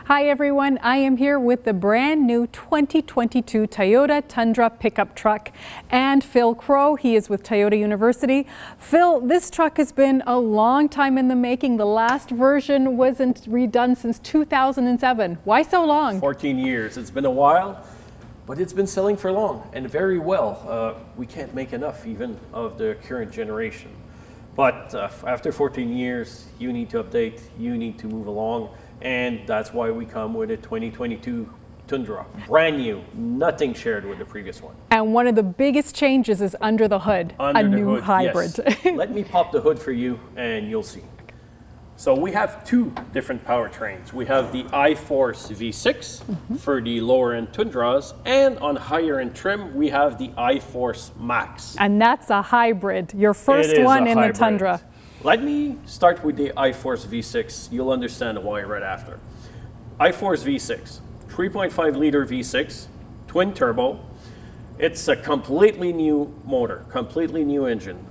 Hi everyone, I am here with the brand new 2022 Toyota Tundra pickup truck and Phil Crowe. He is with Toyota University. Phil, this truck has been a long time in the making. The last version wasn't redone since 2007. Why so long? 14 years. It's been a while, but it's been selling for long and very well. We can't make enough even of the current generation. But after 14 years, you need to update, you need to move along. And that's why we come with a 2022 Tundra. Brand new, nothing shared with the previous one. And one of the biggest changes is under the hood, a new hybrid. Yes. Let me pop the hood for you and you'll see. So we have two different powertrains. We have the iForce V6 for the lower end Tundras, and on higher end trim, we have the iForce Max. And that's a hybrid, your first one in the Tundra. Let me start with the iForce V6. You'll understand why right after. iForce V6, 3.5 liter V6, twin turbo. It's a completely new motor, completely new engine.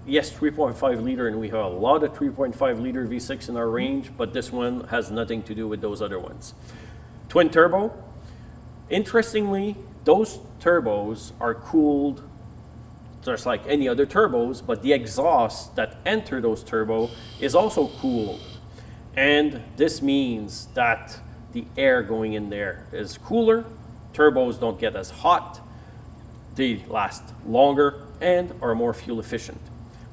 Yes, 3.5 liter, and we have a lot of 3.5 liter V6 in our range, but this one has nothing to do with those other ones. Twin turbo. Interestingly, those turbos are cooled just like any other turbos, but the exhaust that enter those turbo is also cooled. And this means that the air going in there is cooler, turbos don't get as hot, they last longer and are more fuel efficient.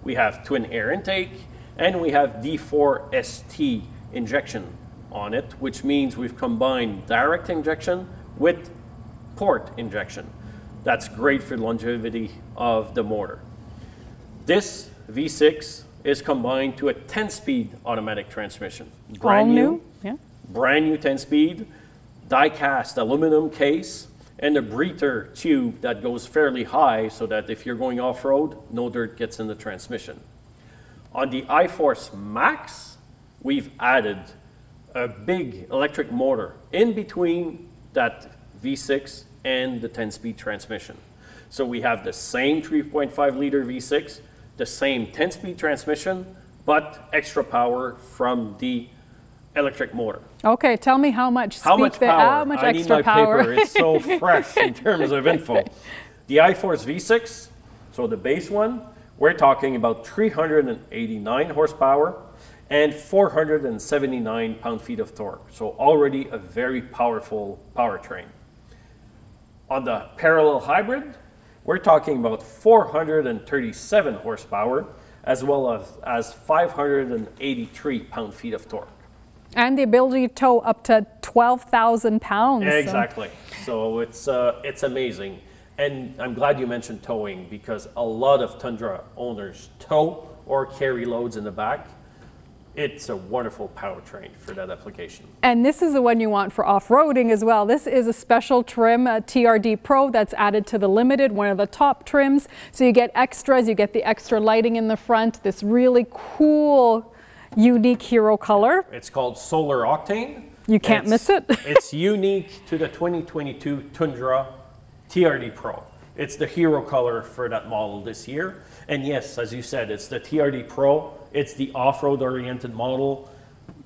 We have twin air intake and we have D4ST injection on it, which means we've combined direct injection with port injection. That's great for longevity of the motor. This V6 is combined to a 10-speed automatic transmission. Brand new, brand new 10-speed, die-cast aluminum case, and a breather tube that goes fairly high so that if you're going off-road, no dirt gets in the transmission. On the iForce Max, we've added a big electric motor in between that V6 and the 10-speed transmission. So we have the same 3.5 liter V6, the same 10-speed transmission, but extra power from the electric motor. Okay, tell me how much power? How much I extra need my power? Paper. It's so fresh in terms of info. The iForce V6, so the base one, we're talking about 389 horsepower and 479 pound-feet of torque. So already a very powerful powertrain. On the parallel hybrid, we're talking about 437 horsepower as well as 583 pound-feet of torque. And the ability to tow up to 12,000 pounds. Exactly. So it's amazing. And I'm glad you mentioned towing because a lot of Tundra owners tow or carry loads in the back. It's a wonderful powertrain for that application. And this is the one you want for off-roading as well. This is a special trim, a TRD Pro, that's added to the Limited, one of the top trims. So you get extras, you get the extra lighting in the front, this really cool, unique hero color. It's called Solar Octane. You can't miss it. It's unique to the 2022 Tundra TRD Pro. It's the hero color for that model this year. And yes, as you said, it's the TRD Pro. It's the off-road oriented model.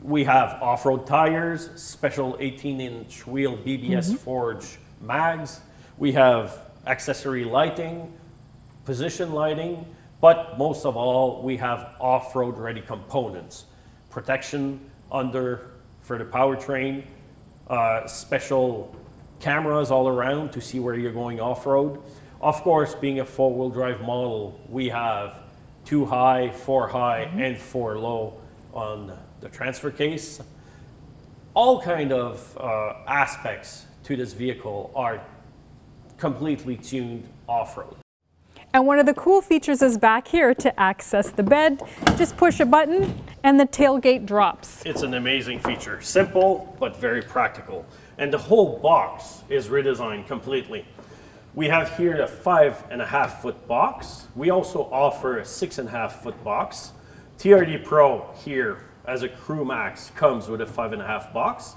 We have off-road tires, special 18-inch wheel BBS Forge mags. We have accessory lighting, position lighting, but most of all, we have off-road ready components. Protection under for the powertrain, special cameras all around to see where you're going off-road. Of course, being a four-wheel drive model, we have 2 high, 4 high, and 4 low on the transfer case. All kind of aspects to this vehicle are completely tuned off-road. And one of the cool features is back here to access the bed. Just push a button and the tailgate drops. It's an amazing feature. Simple, but very practical. And the whole box is redesigned completely. We have here a 5.5 foot box. We also offer a 6.5 foot box. TRD Pro here as a Crew Max comes with a 5.5 box.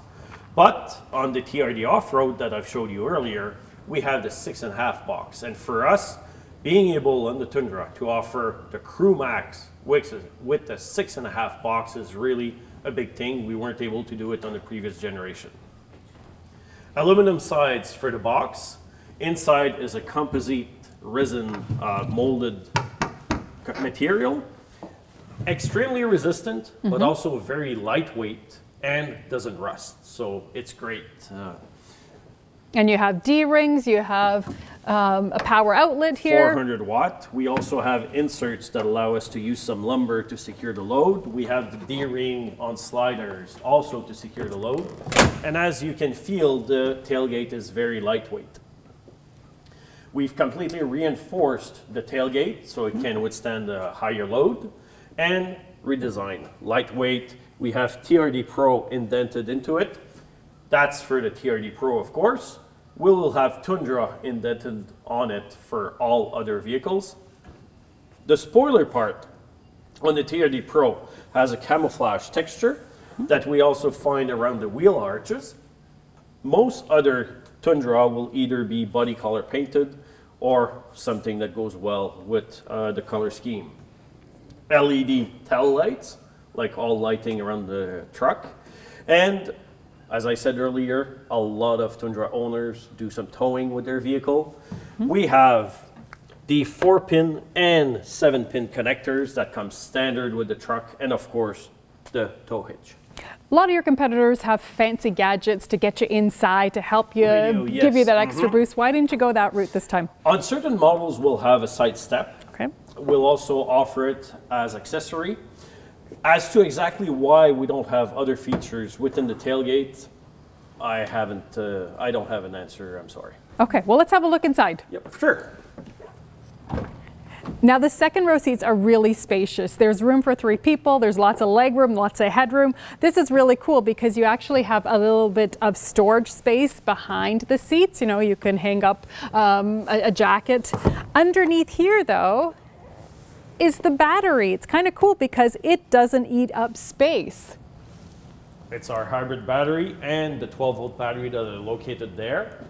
But on the TRD Off-Road that I've showed you earlier, we have the 6.5 box. And for us, being able on the Tundra to offer the Crew Max with the 6.5 box is really a big thing. We weren't able to do it on the previous generation. Aluminum sides for the box. Inside is a composite resin molded material. Extremely resistant, but also very lightweight and doesn't rust. So it's great. And you have D-rings, you have a power outlet here. 400 watt. We also have inserts that allow us to use some lumber to secure the load. We have the D-ring on sliders also to secure the load. And as you can feel, the tailgate is very lightweight. We've completely reinforced the tailgate so it can withstand a higher load and redesigned. Lightweight. We have TRD Pro indented into it. That's for the TRD Pro, of course. We will have Tundra indented on it for all other vehicles. The spoiler part on the TRD Pro has a camouflage texture that we also find around the wheel arches. Most other Tundra will either be body color painted or something that goes well with the color scheme. LED tail lights, like all lighting around the truck. And as I said earlier, a lot of Tundra owners do some towing with their vehicle. We have the 4-pin and 7-pin connectors that come standard with the truck, and of course, the tow hitch. A lot of your competitors have fancy gadgets to get you inside, to help you, give you that extra boost. Why didn't you go that route this time? On certain models, we'll have a side step. Okay. We'll also offer it as accessory. As to exactly why we don't have other features within the tailgate, I don't have an answer, I'm sorry. Okay, well, let's have a look inside. Yep, sure. Now, the second row seats are really spacious. There's room for 3 people. There's lots of leg room, lots of headroom. This is really cool because you actually have a little bit of storage space behind the seats. You know, you can hang up a jacket. Underneath here, though, is the battery. It's kind of cool because it doesn't eat up space. It's our hybrid battery and the 12-volt battery that are located there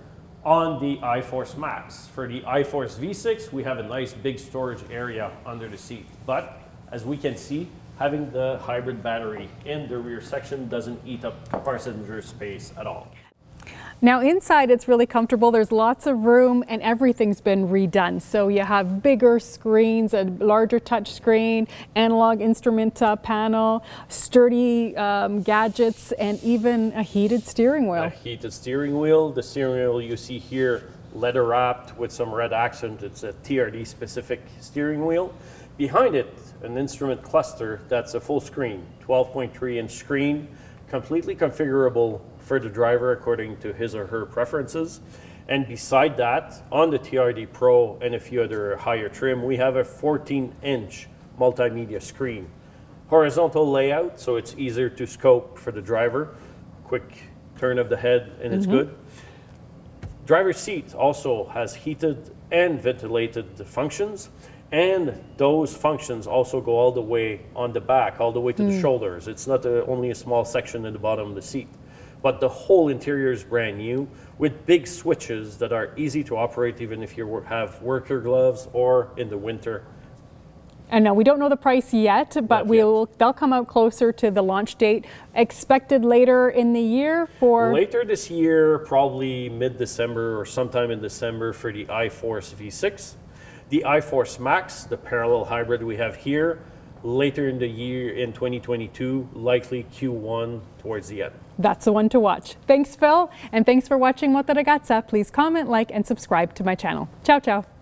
on the iForce Max. For the iForce V6, we have a nice big storage area under the seat. But as we can see, having the hybrid battery in the rear section doesn't eat up passenger space at all. Now inside it's really comfortable. There's lots of room and everything's been redone. So you have bigger screens, a larger touch screen, analog instrument panel, sturdy gadgets, and even a heated steering wheel. A heated steering wheel. The steering wheel you see here, leather wrapped with some red accent. It's a TRD specific steering wheel. Behind it, an instrument cluster that's a full screen, 12.3-inch screen, completely configurable for the driver according to his or her preferences. And beside that, on the TRD Pro and a few other higher trim, we have a 14-inch multimedia screen. Horizontal layout, so it's easier to scope for the driver. Quick turn of the head and it's good. Driver's seat also has heated and ventilated functions. And those functions also go all the way on the back, all the way to the shoulders. It's not only a small section at the bottom of the seat. But the whole interior is brand new with big switches that are easy to operate even if you have worker gloves or in the winter. And no, we don't know the price yet, but they'll come out closer to the launch date. Expected later in the year for? Later this year, probably mid-December or sometime in December for the iForce V6. The iForce Max, the parallel hybrid we have here, later in the year in 2022, likely Q1 towards the end. That's the one to watch. Thanks, Phil, and thanks for watching Moto Ragazza. Please comment, like, and subscribe to my channel. Ciao, ciao.